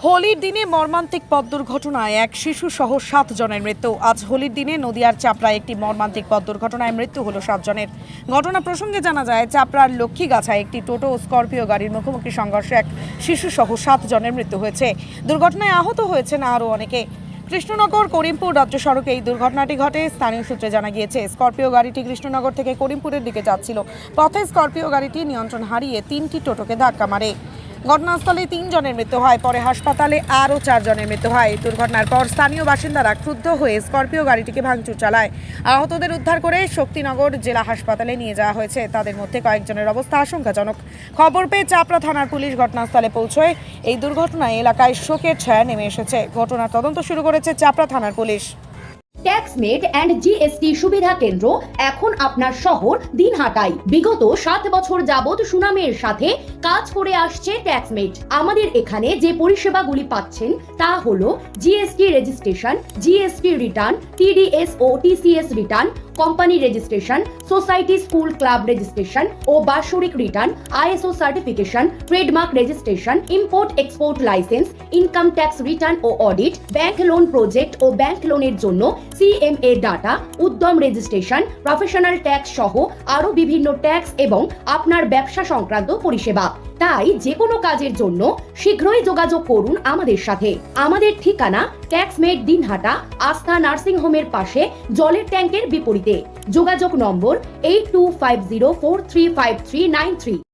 হোলির দিনে মর্মান্তিক পথ দুর্ঘটনায় এক শিশু সহ 7 জনের মৃত্যু। আজ হোলির দিনে নদিয়ার চাপড়ায় একটি মর্মান্তিক পথ দুর্ঘটনায় মৃত্যু হলো 7 জনের। ঘটনা প্রসঙ্গে জানা যায়, চাপড়ার লক্ষ্মীগাছায় একটি টোটো ও স্করপিও গাড়ির মুখোমুখি সংঘর্ষে এক শিশু সহ 7 জনের মৃত্যু হয়েছে। দুর্ঘটনায় আহত হয়েছেন আরও অনেকে। কৃষ্ণনগর করিমপুর রাজ্য সড়কে এই দুর্ঘটনাটি ঘটে। স্থানীয় সূত্রে জানা গিয়েছে, স্করপিও গাড়িটি কৃষ্ণনগর থেকে করিমপুরের দিকে যাচ্ছিল। পথে স্করপিও গাড়িটি নিয়ন্ত্রণ হারিয়ে 3টি টোটোকে ধাক্কা মারে। ঘটনাস্থলে 3 জনের মৃত্যু হয়, পরে হাসপাতালে আরও 4 জনের মৃত্যু হয়। দুর্ঘটনার পর স্থানীয় বাসিন্দারা ক্রুদ্ধ হয়ে স্করপিও গাড়িটিকে ভাঙচুর চালায়। আহতদের উদ্ধার করে শক্তিনগর জেলা হাসপাতালে নিয়ে যাওয়া হয়েছে। তাদের মধ্যে কয়েকজনের অবস্থা আশঙ্কাজনক। খবর পেয়ে চাপড়া থানার পুলিশ ঘটনাস্থলে পৌঁছয়। এই দুর্ঘটনায় এলাকায় শোকের ছায়া নেমে এসেছে। ঘটনার তদন্ত শুরু করেছে চাপড়া থানার পুলিশ। ট্যাক্সমেট অ্যান্ড জিএসটি সুবিধা কেন্দ্র এখন আপনার শহর দিনহাটায়। বিগত 7 বছর যাবত সুনামের সাথে কাজ করে আসছে ট্যাক্সমেট। আমাদের এখানে যে পরিষেবাগুলি পাচ্ছেন তা হলো GST registration, GST return, TDS ও TCS return, company registration, society school club registration ও বাৎসরিক রিটার্ন, ISO certification, trademark registration, import export licence, income tax return ও অডিট, ব্যাংক লোন প্রজেক্ট ও ব্যাংক লোনের জন্য CMA data, Udyam registration, professional tax সহ আরো বিভিন্ন ট্যাক্স এবং আপনার ব্যবসা সংক্রান্ত পরিষেবা। তাই যে কোনো কাজের জন্য শীঘ্রই যোগাযোগ করুন আমাদের সাথে। আমাদের ঠিকানা ট্যাক্সমেট দিনহাটা, আস্থা নার্সিং হোমের পাশে, জলের ট্যাঙ্কের বিপরীতে। যোগাযোগ নম্বর 8250435393।